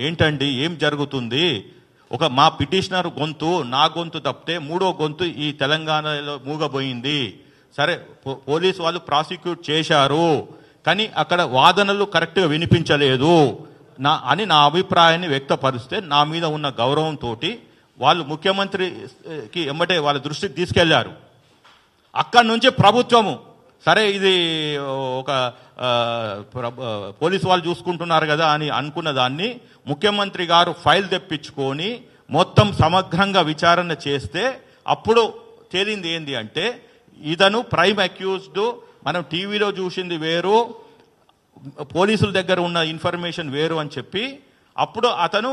ఏంటండి, ఏం జరుగుతుంది? ఒక మా పిటిషనర్ గొంతు, నా గొంతు తప్పితే మూడో గొంతు ఈ తెలంగాణలో మూగబోయింది. సరే, పోలీసు వాళ్ళు ప్రాసిక్యూట్ చేశారు, కానీ అక్కడ వాదనలు కరెక్ట్గా వినిపించలేదు అని నా అభిప్రాయాన్ని వ్యక్తపరిస్తే నా మీద ఉన్న గౌరవంతో వాళ్ళు ముఖ్యమంత్రికి ఎమ్మటే వాళ్ళ దృష్టికి తీసుకెళ్లారు. అక్కడి నుంచి ప్రభుత్వము సరే ఇది ఒక పోలీసు వాళ్ళు చూసుకుంటున్నారు కదా అని అనుకున్న దాన్ని ముఖ్యమంత్రి గారు ఫైల్ తెప్పించుకొని మొత్తం సమగ్రంగా విచారణ చేస్తే అప్పుడు తేలింది ఏంది అంటే ఇతను ప్రైమ్ అక్యూజ్డ్, మనం టీవీలో చూసింది వేరు, పోలీసుల దగ్గర ఉన్న ఇన్ఫర్మేషన్ వేరు అని చెప్పి అప్పుడు అతను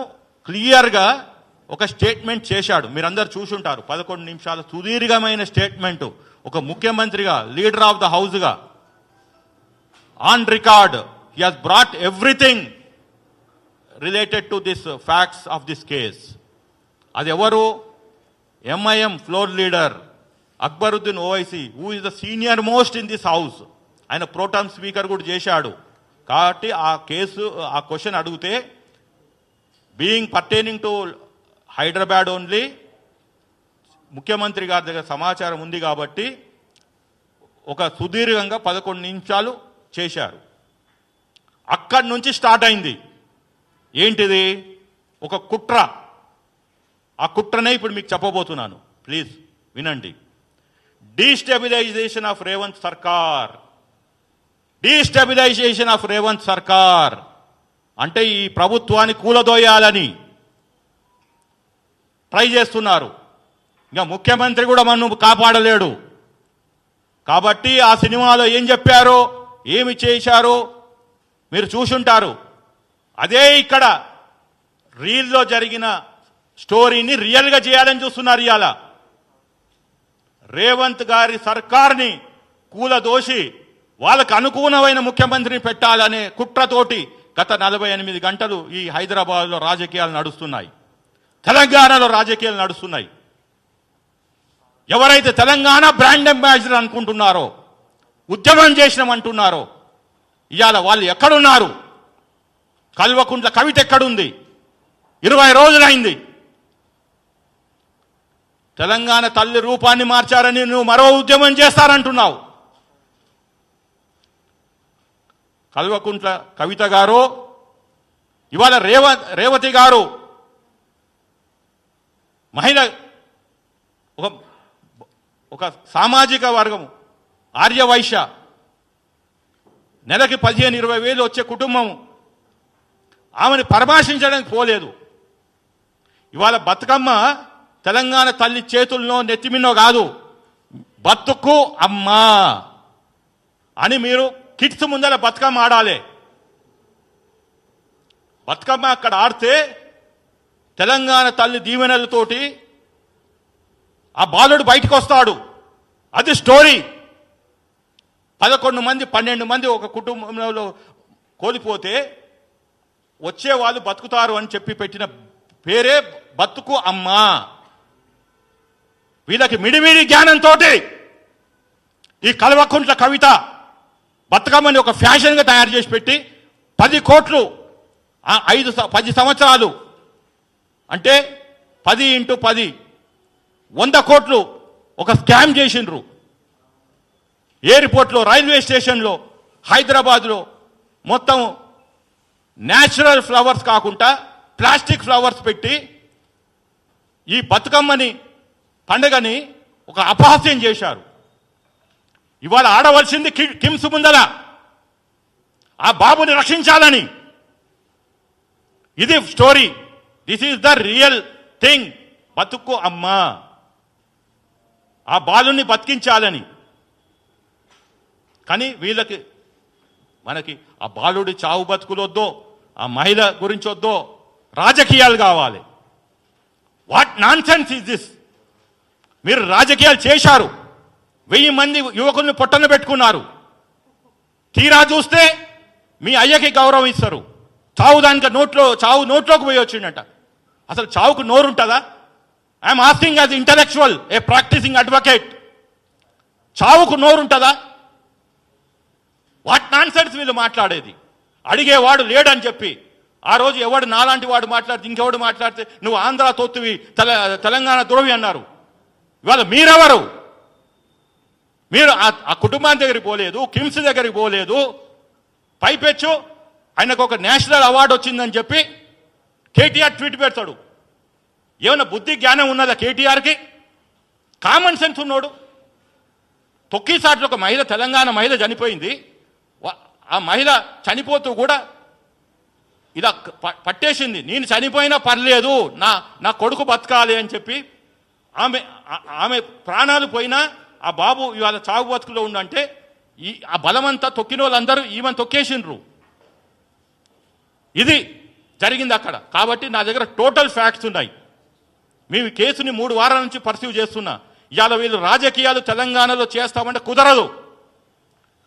క్లియర్గా ఒక స్టేట్మెంట్ చేశాడు. మీరందరూ చూసుంటారు, 11 నిమిషాల సుదీర్ఘమైన స్టేట్మెంటు. ఒక ముఖ్యమంత్రిగా, లీడర్ ఆఫ్ ద హౌస్గా on record he has brought everything related to this facts of this case. అది ఎవరు? MIM floor leader Akbaruddin Owaisi, who is the senior most in this house. ఆయన ప్రోటామ్ స్పీకర్ కూడా చేశాడు. కాబట్టి ఆ కేసు, ఆ క్వశ్చన్ అడిగితే being pertaining to Hyderabad only, ముఖ్యమంత్రి గారి దగ్గర సమాచారం ఉంది కాబట్టి ఒక సుదీర్ఘంగా 11 నిమిషాలు చేశారు. అక్కడి నుంచి స్టార్ట్ అయింది. ఏంటిది? ఒక కుట్ర. ఆ కుట్రనే ఇప్పుడు మీకు చెప్పబోతున్నాను, ప్లీజ్ వినండి. డీస్టెబిలైజేషన్ ఆఫ్ రేవంత్ సర్కార్. డీస్టెబిలైజేషన్ ఆఫ్ రేవంత్ సర్కార్ అంటే ఈ ప్రభుత్వాన్ని కూలదోయాలని ట్రై చేస్తున్నారు. ఇంకా ముఖ్యమంత్రి కూడా మనం కాపాడలేడు. కాబట్టి ఆ సినిమాలో ఏం చెప్పారో, ఏమి చేశారో మీరు చూసుంటారు. అదే ఇక్కడ రీల్లో జరిగిన స్టోరీని రియల్గా చేయాలని చూస్తున్నారు. ఇవాళ రేవంత్ గారి సర్కార్ని కూలదోసి వాళ్ళకు అనుకూలమైన ముఖ్యమంత్రిని పెట్టాలనే కుట్రతోటి గత 48 గంటలు ఈ హైదరాబాద్లో రాజకీయాలు నడుస్తున్నాయి, తెలంగాణలో రాజకీయాలు నడుస్తున్నాయి. ఎవరైతే తెలంగాణ బ్రాండ్ అంబాసిడర్ అనుకుంటున్నారో, ఉద్యమం చేసినామంటున్నారో, ఇవాళ వాళ్ళు ఎక్కడున్నారు? కల్వకుంట్ల కవిత ఎక్కడుంది? 20 రోజులైంది. తెలంగాణ తల్లి రూపాన్ని మార్చారని నువ్వు మరో ఉద్యమం చేస్తారంటున్నావు. కల్వకుంట్ల కవిత గారు, ఇవాళ రేవతి గారు మహిళ, ఒక సామాజిక వర్గము, ఆర్యవైశ్య, నెలకి 15-20 వేలు వచ్చే కుటుంబం, ఆమెను పరామర్శించడానికి పోలేదు. ఇవాళ బతుకమ్మ తెలంగాణ తల్లి చేతుల్లో నెత్తిమిన్నో కాదు, బతుకు అమ్మా అని మీరు కిడ్స్ ముందర బతుకమ్మ ఆడాలి. బతుకమ్మ అక్కడ ఆడితే తెలంగాణ తల్లి దీవెనలతోటి ఆ బాలుడు బయటకు వస్తాడు. అది స్టోరీ. 11 మంది 12 మంది ఒక కుటుంబంలో కోల్పోతే వచ్చే వాళ్ళు బతుకుతారు అని చెప్పి పెట్టిన పేరే బతుకు అమ్మా. వీళ్ళకి మిడిమిడి జ్ఞానంతో ఈ కల్వకుంట్ల కవిత బతుకమ్మని ఒక ఫ్యాషన్గా తయారు చేసి పెట్టి 10 కోట్లు 10 సంవత్సరాలు అంటే 10 × 10 100 కోట్లు ఒక స్కామ్ చేసిండ్రు. ఎయిర్పోర్ట్లో, రైల్వే స్టేషన్లో, హైదరాబాద్లో మొత్తం న్యాచురల్ ఫ్లవర్స్ కాకుండా ప్లాస్టిక్ ఫ్లవర్స్ పెట్టి ఈ బతుకమ్మని పండుగని ఒక అపహాస్యం చేశారు. ఇవాళ ఆడవలసింది కిమ్స్ ముందల ఆ బాబుని రక్షించాలని. ఇది story. This is the real thing. బతుకు అమ్మా, ఆ బాలుని బతికించాలని. కానీ వీళ్ళకి, మనకి ఆ బాలుడి చావు బతుకులొద్దో, ఆ మహిళ గురించి వద్దో, రాజకీయాలు కావాలి. What nonsense is this? మీరు రాజకీయాలు చేశారు, 1000 మంది యువకుల్ని పొట్టన పెట్టుకున్నారు. తీరా చూస్తే మీ అయ్యకి గౌరవం ఇస్తారు. చావు దానికి చావు నోట్లోకి పోయి వచ్చిండట. అసలు చావుకు నోరుంటుందా? I'm asking as intellectual, a practising advocate. చావుకు నోరుంటుందా? వాట్ నాన్ సెన్స్ వీళ్ళు మాట్లాడేది. అడిగేవాడు లేడని చెప్పి ఆ రోజు ఎవడు నాలాంటి వాడు మాట్లాడితే ఇంకెవడు మాట్లాడితే నువ్వు ఆంధ్ర తొత్తువి తెలంగాణ ద్రోవి అన్నారు. ఇవాళ మీరెవరు? మీరు ఆ కుటుంబాన్ని దగ్గరికి పోలేదు, కిమ్స్ దగ్గరికి పోలేదు. పైపెచ్చు ఆయనకు ఒక నేషనల్ అవార్డు వచ్చిందని చెప్పి కేటీఆర్ ట్వీట్ పెడతాడు. ఏమన్నా బుద్ధి జ్ఞానం ఉన్నదా కేటీఆర్కి? కామన్ సెన్స్ ఉన్నాడు. తొక్కిసాట్లో ఒక మహిళ, తెలంగాణ మహిళ చనిపోయింది. ఆ మహిళ చనిపోతూ కూడా ఇలా పట్టేసింది, నేను చనిపోయినా పర్లేదు, నా కొడుకు బతకాలి అని చెప్పి ఆమె ప్రాణాలు పోయినా ఆ బాబు ఇవాళ చావు బతుకులో ఉండంటే ఆ బలమంతా తొక్కిన వాళ్ళందరూ ఈమెను తొక్కేసిండ్రు. ఇది జరిగింది అక్కడ. కాబట్టి నా దగ్గర టోటల్ ఫ్యాక్ట్స్ ఉన్నాయి. మేము కేసుని 3 వారాల నుంచి పర్సీవ్ చేస్తున్నా. ఇవాళ వీళ్ళు రాజకీయాలు తెలంగాణలో చేస్తామంటే కుదరదు.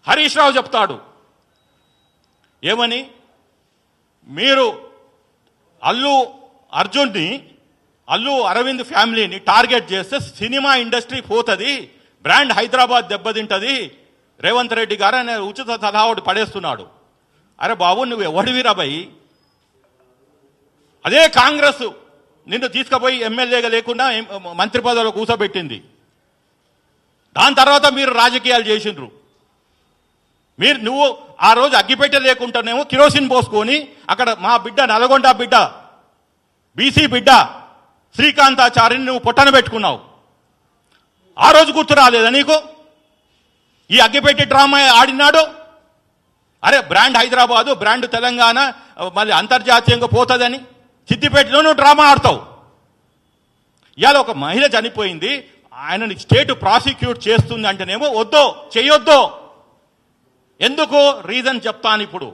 హరీష్ రావు చెప్తాడు ఏమని, మీరు అల్లు అరవింద్ ఫ్యామిలీని టార్గెట్ చేస్తే సినిమా ఇండస్ట్రీ పోతుంది, బ్రాండ్ హైదరాబాద్ దెబ్బతింటది, రేవంత్ రెడ్డి గారు అనే ఉచిత సలహా ఒకటి పడేస్తున్నాడు. అరే బాబు, నువ్వు ఎవడివిరా భయ్? అదే కాంగ్రెస్ నిన్ను తీసుకుపోయి ఎమ్మెల్యేగా లేకుండా మంత్రి పదవిలో కూర్చోబెట్టింది. దాని తర్వాత మీరు రాజకీయాలు చేసిండ్రు. నువ్వు ఆ రోజు అగ్గిపెట్టె లేకుండానేమో కిరోసిన్ పోసుకొని అక్కడ మా బిడ్డ, నల్గొండ బిడ్డ, బీసీ బిడ్డ శ్రీకాంతాచారిని నువ్వు పొట్టన పెట్టుకున్నావు. ఆ రోజు గుర్తు రాలేదా నీకు? ఈ అగ్గిపెట్టి డ్రామా ఆడినాడు. అరే బ్రాండ్ హైదరాబాదు, బ్రాండ్ తెలంగాణ మళ్ళీ అంతర్జాతీయంగా పోతుందని సిద్దిపేటలో నువ్వు డ్రామా ఆడతావు. ఇవాళ ఒక మహిళ చనిపోయింది, ఆయనని స్టేట్ ప్రాసిక్యూట్ చేస్తుంది అంటేనేమో వద్దో, చెయ్యొద్దో. ఎందుకు? రీజన్ చెప్తాను ఇప్పుడు.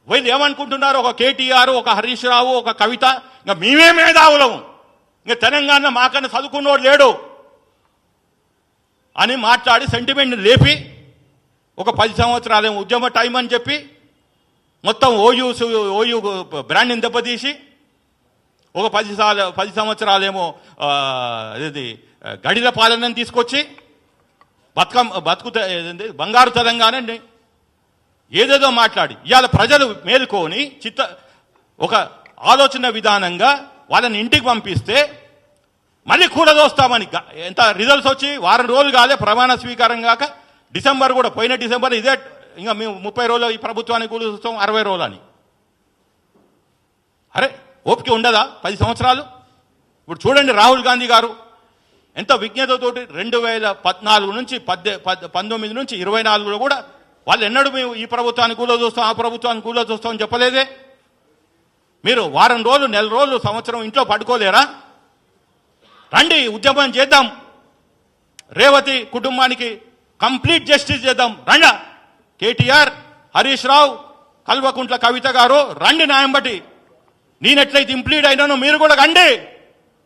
వీళ్ళు ఏమనుకుంటున్నారు, ఒక కేటీఆర్, ఒక హరీష్ రావు, ఒక కవిత, ఇంకా మేమే మేధావులము, ఇంకా తెలంగాణ మాకన్నా చదువుకున్నోడు లేడు అని మాట్లాడి సెంటిమెంట్ని లేపి ఒక 10 సంవత్సరాలేమో ఉద్యమ టైం అని చెప్పి మొత్తం ఓయూ బ్రాండ్ని దెబ్బతీసి ఒక 10 సంవత్సరాలేమో ఇది గడిల పాలనని తీసుకొచ్చి బంగారు తెలంగాణ ఏదేదో మాట్లాడి ఇవాళ ప్రజలు మేలుకొని ఒక ఆలోచన విధానంగా వాళ్ళని ఇంటికి పంపిస్తే మళ్ళీ కూడదోస్తామని ఎంత రిజల్ట్స్ వచ్చి వారం రోజులు కాలే ప్రమాణ స్వీకారం కాక డిసెంబర్ కూడా, పోయిన డిసెంబర్ ఇదే ఇంకా మేము 30 రోజులు ఈ ప్రభుత్వానికి కూలుస్తాం, 60 రోజులు అని. అరే ఓపిక ఉండదా 10 సంవత్సరాలు? ఇప్పుడు చూడండి రాహుల్ గాంధీ గారు ఎంత విజ్ఞతతోటి 2014 నుంచి 19 నుంచి 24లో కూడా వాళ్ళు ఎన్నడూ మేము ఈ ప్రభుత్వానికి కూలో చూస్తాం, ఆ ప్రభుత్వానికి కూలో చూస్తాం అని చెప్పలేదే. మీరు వారం రోజులు, నెల రోజులు, సంవత్సరం ఇంట్లో పడుకోలేరా? రండి ఉద్యమం చేద్దాం, రేవతి కుటుంబానికి కంప్లీట్ జస్టిస్ చేద్దాం. రండా కేటీఆర్, హరీష్ రావు, కల్వకుంట్ల కవిత గారు రండి న్యాయం బట్టి. నేనెట్లయితే ఇంప్లీడ్ అయినానో మీరు కూడా రండి.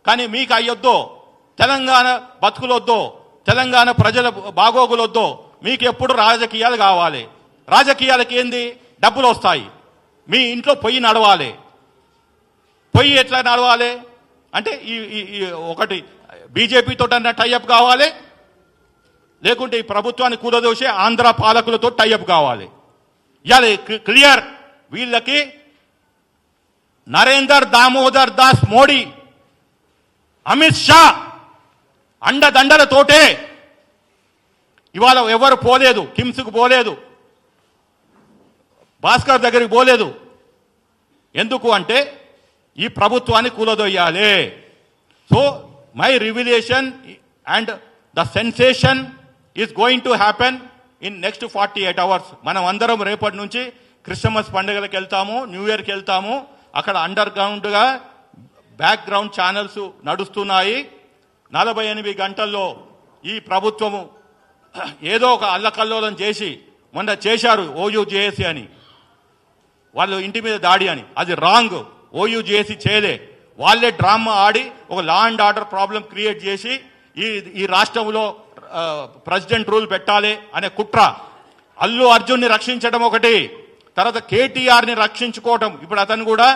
కానీ మీకు అయ్యొద్దో, తెలంగాణ బతుకులొద్దో, తెలంగాణ ప్రజల బాగోగులొద్దో, మీకు ఎప్పుడు రాజకీయాలు కావాలి. రాజకీయాలకి ఏంది? డబ్బులు వస్తాయి. మీ ఇంట్లో పొయ్యి నడవాలి. పొయ్యి ఎట్లా నడవాలి అంటే ఒకటి బీజేపీతో టైఅప్ కావాలి, లేకుంటే ఈ ప్రభుత్వాన్ని కూలదోసే ఆంధ్ర పాలకులతో టైఅప్ కావాలి. ఇవాళ క్లియర్, వీళ్ళకి నరేందర్ దామోదర్ దాస్ మోడీ, అమిత్ షా అండదండలతోటే ఇవాళ ఎవరు పోలేదు, కిమ్స్కు పోలేదు, భాస్కర్ దగ్గరికి పోలేదు. ఎందుకు అంటే ఈ ప్రభుత్వాన్ని కూలదొయ్యాలి. So my revelation and the sensation is going to happen in next 48 hours. మనం అందరం రేపటి నుంచి క్రిస్మస్ పండుగలకు వెళ్తాము, న్యూ ఇయర్కి వెళ్తాము. అక్కడ అండర్ గ్రౌండ్గా బ్యాక్గ్రౌండ్ ఛానల్స్ నడుస్తున్నాయి. 48 గంటల్లో ఈ ప్రభుత్వము ఏదో ఒక అల్లకల్లోలం చేసి, మొన్న చేశారు ఓయూజేఏసీ అని, వాళ్ళు ఇంటి మీద దాడి అని, అది రాంగ్. ఓయూజేఏసీ చేయలే, వాళ్ళే డ్రామా ఆడి ఒక law and order problem create చేసి ఈ రాష్ట్రంలో ప్రెసిడెంట్ రూల్ పెట్టాలి అనే కుట్ర. అల్లు అర్జున్ని రక్షించడం ఒకటి, తర్వాత కేటీఆర్ని రక్షించుకోవటం. ఇప్పుడు అతను కూడా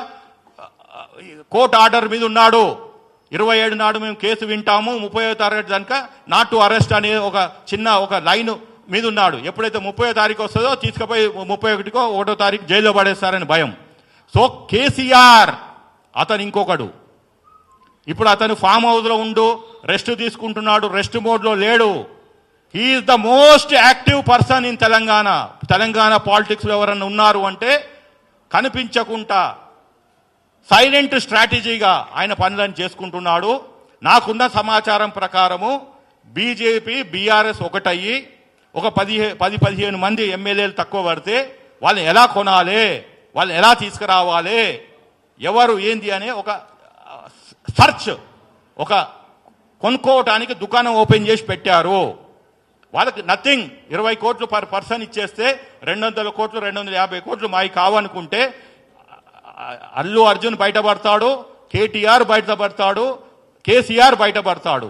కోర్టు ఆర్డర్ మీద ఉన్నాడు. 27 నాడు మేము కేసు వింటాము, 30వ తారీఖు కనుక నాట్ టు అరెస్ట్ అనే ఒక లైన్ మీద ఉన్నాడు. ఎప్పుడైతే 30వ తారీఖు వస్తుందో తీసుకుపోయి 31కో 1వ తారీఖు జైల్లో పడేస్తారని భయం. సో కేసీఆర్ అతను ఇంకొకడు. ఇప్పుడు అతను ఫామ్ హౌస్లో ఉండు రెస్ట్ తీసుకుంటున్నాడు, రెస్ట్ మోడ్లో లేడు. He's the most active person in Telangana. Telangana పాలిటిక్స్లో ఎవరన్నా ఉన్నారు అంటే కనిపించకుండా సైలెంట్ స్ట్రాటజీగా ఆయన పనులను చేసుకుంటున్నాడు. నాకున్న సమాచారం ప్రకారము బీజేపీ బీఆర్ఎస్ ఒకటయ్యి ఒక 10-15 మంది ఎమ్మెల్యేలు తక్కువ పడితే వాళ్ళని ఎలా కొనాలి, వాళ్ళని ఎలా తీసుకురావాలి, ఎవరు ఏంది అనే ఒక సర్చ్, ఒక కొనుక్కోవటానికి దుకాణం ఓపెన్ చేసి పెట్టారు. వాళ్ళకి నథింగ్. 20 కోట్లు పర్ పర్సన్ ఇచ్చేస్తే 200 కోట్లు 250 కోట్లు మావి కావనుకుంటే అల్లు అర్జున్ బయటపడతాడు, కేటీఆర్ బయటపడతాడు, కేసీఆర్ బయటపడతాడు.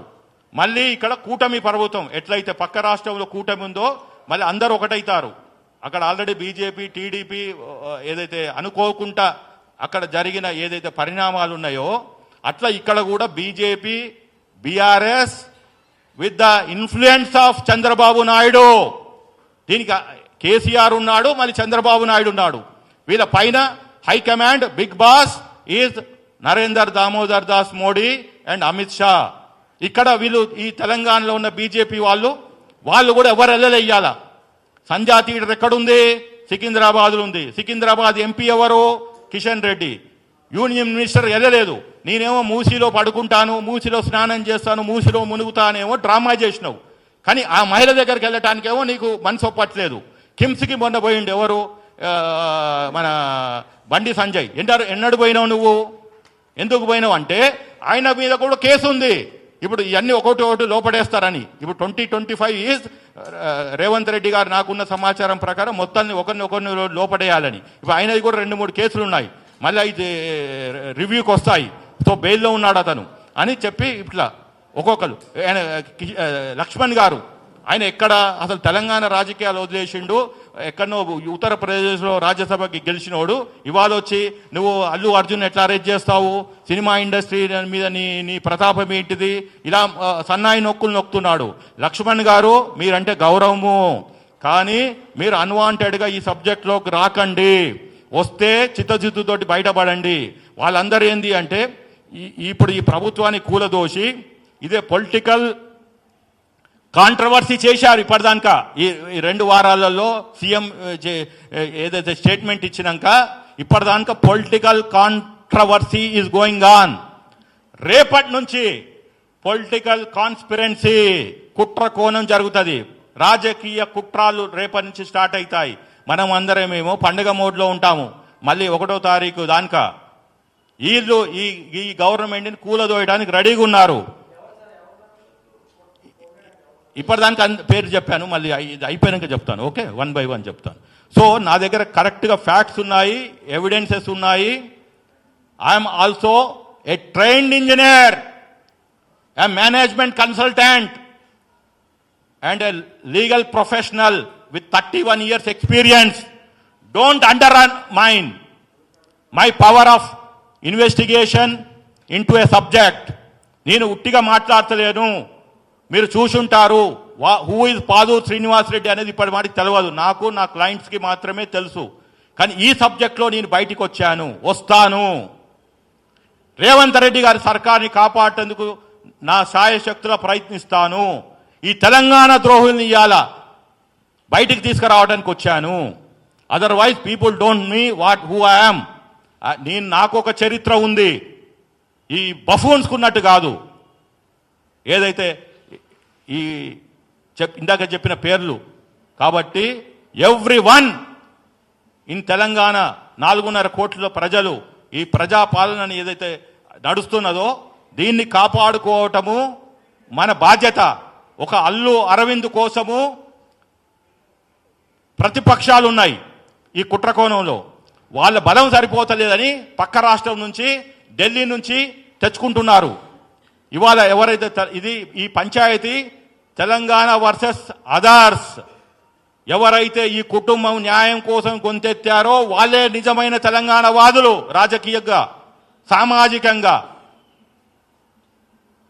మళ్ళీ ఇక్కడ కూటమి ప్రభుత్వం ఎట్లయితే పక్క రాష్ట్రంలో కూటమి ఉందో మళ్ళీ అందరూ ఒకటైతారు. అక్కడ ఆల్రెడీ బీజేపీ టీడీపీ ఏదైతే అనుకోకుండా అక్కడ జరిగిన ఏదైతే పరిణామాలు ఉన్నాయో అట్లా ఇక్కడ కూడా BJP BRS with the influence of Chandrababu Naidu. దీనికి కేసీఆర్ ఉన్నాడు, మళ్ళీ చంద్రబాబు నాయుడు ఉన్నాడు. వీళ్ళ పైన high command big boss is Narendra Damodar Das Modi and Amit Shah. ఇక్కడ వీళ్ళు ఈ తెలంగాణలో ఉన్న బీజేపీ వాళ్ళు కూడా ఎవరు వెళ్ళలేయ్యాల. సంజా థియేటర్ ఎక్కడుంది? సికింద్రాబాద్లో ఉంది. సికింద్రాబాద్ ఎంపీ ఎవరు? కిషన్ రెడ్డి. యూనియన్ మినిస్టర్ వెళ్ళలేదు. నేనేమో మూసీలో పడుకుంటాను, మూసీలో స్నానం చేస్తాను, మూసీలో మునుగుతానేమో డ్రామా చేసినావు. కానీ ఆ మహిళ దగ్గరికి వెళ్ళటానికేమో నీకు మనసు ఒప్పట్లేదు. కిమ్స్కి మొన్న పోయిండు ఎవరు? మన బండి సంజయ్. ఎన్నడు పోయినావు నువ్వు? ఎందుకు పోయినావు అంటే ఆయన మీద కూడా కేసు ఉంది. ఇప్పుడు ఇవన్నీ ఒకటి లోపడేస్తారని. ఇప్పుడు 2025 ఈజ్ రేవంత్ రెడ్డి గారు నాకున్న సమాచారం ప్రకారం మొత్తాన్ని ఒకరిని లోపడేయాలని. ఇప్పుడు ఆయనది కూడా 2-3 కేసులు ఉన్నాయి. మళ్ళీ అయితే రివ్యూకి వస్తాయి. సో బెయిల్లో ఉన్నాడు అతను అని చెప్పి ఇట్లా ఒక్కొక్కరు. లక్ష్మణ్ గారు ఆయన ఎక్కడ అసలు తెలంగాణ రాజకీయాలు వదిలేసిండు, ఎక్కడనో ఉత్తరప్రదేశ్లో రాజ్యసభకి గెలిచినోడు. ఇవాళ వచ్చి నువ్వు అల్లు అర్జున్ ఎట్లా అరెస్ట్ చేస్తావు, సినిమా ఇండస్ట్రీ మీద నీ ప్రతాపం ఏంటిది, ఇలా సన్నాయి నొక్కులు నొక్కుతున్నాడు. లక్ష్మణ్ గారు మీరంటే గౌరవము, కానీ మీరు అన్వాంటెడ్గా ఈ సబ్జెక్ట్లోకి రాకండి. వస్తే చిత్తజిత్తుతోటి బయటపడండి. వాళ్ళందరూ ఏంది అంటే ఇప్పుడు ఈ ప్రభుత్వాన్ని కూలదోసి ఇదే పొలిటికల్ కాంట్రవర్సీ చేశారు. ఇప్పటిదాకా ఈ 2 వారాలలో సీఎం ఏదైతే స్టేట్మెంట్ ఇచ్చినాక ఇప్పటిదాకా political controversy is going on. రేపటి నుంచి పొలిటికల్ కాన్స్పిరెన్సీ, కుట్ర కోణం జరుగుతుంది. రాజకీయ కుట్రాలు రేపటి నుంచి స్టార్ట్ అవుతాయి. మనం అందరమేమో పండుగ మోడ్లో ఉంటాము. మళ్ళీ 1వ తారీఖు దానిక వీళ్ళు ఈ గవర్నమెంట్ని కూలదోయడానికి రెడీగా ఉన్నారు. ఇప్పటిదానికి పేరు చెప్పాను, మళ్ళీ అయిపోయాక చెప్తాను. ఓకే, 1 by 1 చెప్తాను. సో నా దగ్గర కరెక్ట్గా ఫ్యాక్ట్స్ ఉన్నాయి, ఎవిడెన్సెస్ ఉన్నాయి. I'm also a trained engineer, A management consultant and a legal professional with 31 years experience. Don't undermine my power of investigation into a subject. నేను ఉట్టిగా మాట్లాడతలేను. మీరు చూసుంటారు హూ ఇస్ పాదూర్ శ్రీనివాస్ రెడ్డి అనేది ఇప్పటి మాటికి తెలియదు. నాకు నా క్లయింట్స్కి మాత్రమే తెలుసు. కానీ ఈ సబ్జెక్ట్లో నేను బయటికి వస్తాను. రేవంత్ రెడ్డి గారి సర్కార్ని కాపాడేందుకు నా శాయశక్తుల ప్రయత్నిస్తాను. ఈ తెలంగాణ ద్రోహుల్ని ఇయ్యాల బయటికి తీసుకురావడానికి వచ్చాను. Otherwise people don't me who I am. నాకు ఒక చరిత్ర ఉంది, ఈ బఫూన్స్కున్నట్టు కాదు. ఏదైతే ఈ ఇందాక చెప్పిన పేర్లు. కాబట్టి ఎవ్రీవన్ ఇన్ తెలంగాణ 4.5 కోట్ల ప్రజలు ఈ ప్రజాపాలనని ఏదైతే నడుస్తున్నదో దీన్ని కాపాడుకోవటము మన బాధ్యత. ఒక అల్లు అరవింద్ కోసము ప్రతిపక్షాలు ఉన్నాయి ఈ కుట్రకోణంలో. వాళ్ళ బలం సరిపోతలేదని పక్క రాష్ట్రం నుంచి, ఢిల్లీ నుంచి తెచ్చుకుంటున్నారు. ఇవాళ ఎవరైతే ఈ పంచాయతీ తెలంగాణ వర్సెస్ అదర్స్, ఎవరైతే ఈ కుటుంబం న్యాయం కోసం గొంతెత్తారో వాళ్ళే నిజమైన తెలంగాణ వాదులు. రాజకీయంగా, సామాజికంగా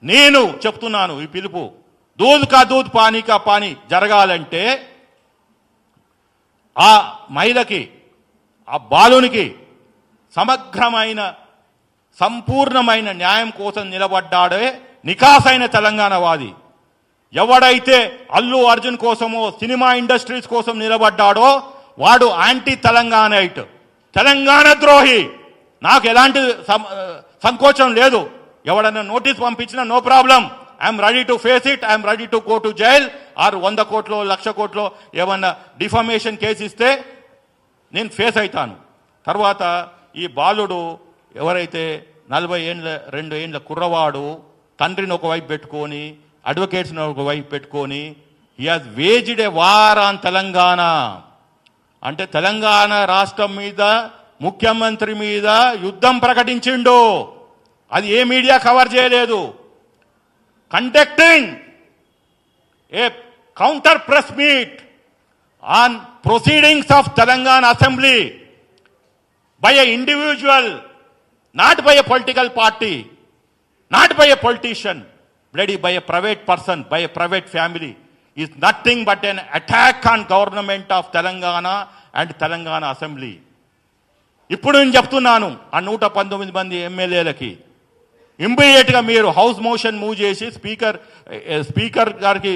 నేను చెప్తున్నాను. ఈ పిలుపు దూద్ కా దూద్ పానీ కా పానీ జరగాలంటే ఆ మహిళకి, ఆ బాలునికి సమగ్రమైన సంపూర్ణమైన న్యాయం కోసం నిలబడ్డాడే నికాసైన తెలంగాణవాది. ఎవడైతే అల్లు అర్జున్ కోసమో సినిమా ఇండస్ట్రీస్ కోసం నిలబడ్డాడో వాడు యాంటీ తెలంగాణైట్, తెలంగాణ ద్రోహి. నాకు ఎలాంటి సంకోచం లేదు. ఎవడన్నా నోటీస్ పంపించినా no problem, I'm ready to face it, I'm ready to go to jail. ఆరు 100 కోట్లో 1,00,000 కోట్లో ఏమన్నా డిఫమేషన్ కేసు ఇస్తే నేను ఫేస్ అవుతాను. తర్వాత ఈ బాలుడు ఎవరైతే 42 ఏండ్ల కుర్రవాడు తండ్రిని ఒకవైపు పెట్టుకొని అడ్వకేట్స్ని ఒకవైపు పెట్టుకొని he has waged a war on Telangana. అంటే తెలంగాణ రాష్ట్రం మీద ముఖ్యమంత్రి మీద యుద్ధం ప్రకటించిండు. అది ఏ మీడియా కవర్ చేయలేదు. Conducting a counter press meet on proceedings of Telangana assembly by a individual, not by a political party, not by a politician, bloody by a private person, by a private family, is nothing but an attack on government of Telangana and Telangana Assembly. ఇప్పుడు నేను చెప్తున్నాను ఆ 119 మంది ఎమ్మెల్యేలకి, ఇమ్మీడియట్గా మీరు house motion move చేసి speaker గారికి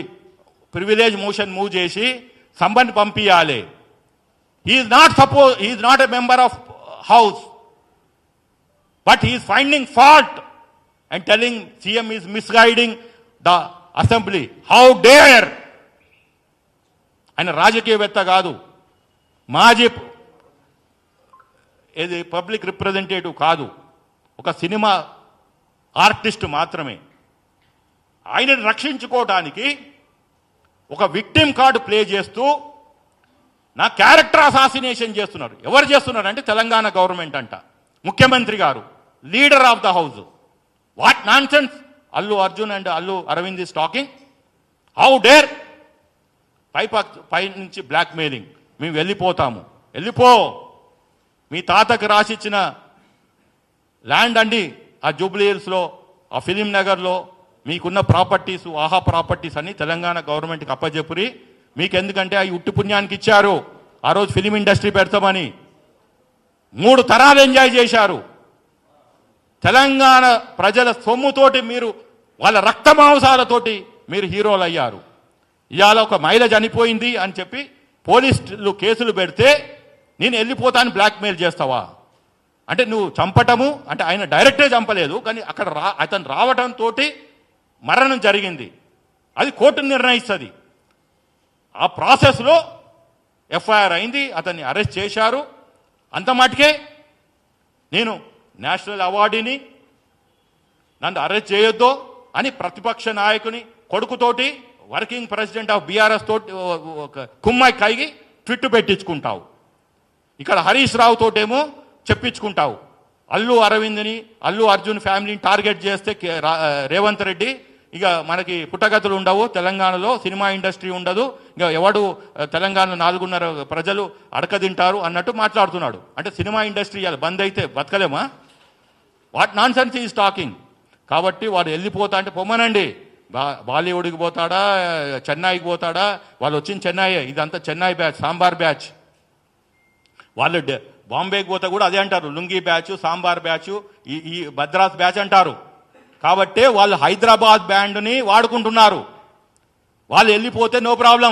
ప్రివిలేజ్ మోషన్ మూవ్ చేసి సంబంధి పంపించాలి. He is not a member of house, but he is finding fault and telling CM is misguiding the assembly. How dare! ఆయన రాజకీయవేత్త కాదు, మాజీ ఏది పబ్లిక్ రిప్రజెంటేటివ్ కాదు, ఒక సినిమా ఆర్టిస్ట్ మాత్రమే. ఆయనను రక్షించుకోవడానికి ఒక విక్టిమ్ కార్డు ప్లే చేస్తూ నా క్యారెక్టర్ అసాసినేషన్ చేస్తున్నారు. ఎవరు చేస్తున్నారు అంటే తెలంగాణ గవర్నమెంట్ అంట, ముఖ్యమంత్రి గారు, leader of the house. What nonsense Allu Arjun and Allu Aravind is talking. How dare! పై నుంచి బ్లాక్ మెయిలింగ్, మేము వెళ్ళిపోతాము, వెళ్ళిపో, మీ తాతకు రాసిచ్చిన ల్యాండ్ అండి ఆ జూబ్లీ హిల్స్లో, ఆ ఫిలిం నగర్లో మీకున్న ప్రాపర్టీస్, ఆహా ప్రాపర్టీస్ అన్ని తెలంగాణ గవర్నమెంట్కి అప్పచెప్పురి. మీకెందుకంటే అవి ఉట్టి పుణ్యానికి ఇచ్చారు. ఆ రోజు ఫిలిం ఇండస్ట్రీ పెడతామని 3 తరాలు ఎంజాయ్ చేశారు. తెలంగాణ ప్రజల సొమ్ముతోటి మీరు, వాళ్ళ రక్త మాంసాలతోటి మీరు హీరోలు అయ్యారు. ఇవాళ ఒక మహిళ చనిపోయింది అని చెప్పి పోలీసులు కేసులు పెడితే నేను వెళ్ళిపోతాను బ్లాక్మెయిల్ చేస్తావా? అంటే నువ్వు చంపటము అంటే ఆయన డైరెక్టే చంపలేదు, కానీ అక్కడ అతను రావడంతో మరణం జరిగింది. అది కోర్టు నిర్ణయిస్తుంది. ఆ ప్రాసెస్లో ఎఫ్ఐఆర్ అయింది, అతన్ని అరెస్ట్ చేశారు. అంత మటుకే నేను నేషనల్ అవార్డుని నన్ను అరెస్ట్ చేయొద్దు అని ప్రతిపక్ష నాయకుని కొడుకుతోటి వర్కింగ్ ప్రెసిడెంట్ ఆఫ్ బీఆర్ఎస్ తోటి కుమ్మాయి కైగి ట్విట్ పెట్టించుకుంటావు. ఇక్కడ హరీష్ రావు తోటేమో చెప్పించుకుంటావు. అల్లు అరవింద్ని, అల్లు అర్జున్ ఫ్యామిలీని టార్గెట్ చేస్తే రేవంత్ రెడ్డి ఇక మనకి పుట్టగతులు ఉండవు, తెలంగాణలో సినిమా ఇండస్ట్రీ ఉండదు, ఇక ఎవడు తెలంగాణ 4.5 ప్రజలు అడకదింటారు అన్నట్టు మాట్లాడుతున్నాడు. అంటే సినిమా ఇండస్ట్రీ ఇలా బంద్ అయితే బతకలేమా? What nonsense is talking. కాబట్టి వాడు వెళ్ళిపోతా అంటే పొమ్మనండి. బాలీవుడ్కి పోతాడా, చెన్నైకి పోతాడా? వాళ్ళు వచ్చిన చెన్నై, ఇదంతా చెన్నై బ్యాచ్, సాంబార్ బ్యాచ్. వాళ్ళు బాంబేకి పోతే కూడా అదే అంటారు, లుంగీ బ్యాచ్, సాంబార్ బ్యాచ్, ఈ భద్రాస్ బ్యాచ్ అంటారు. కాబట్టే వాళ్ళు హైదరాబాద్ బ్యాండ్ని వాడుకుంటున్నారు. వాళ్ళు వెళ్ళిపోతే నో ప్రాబ్లం.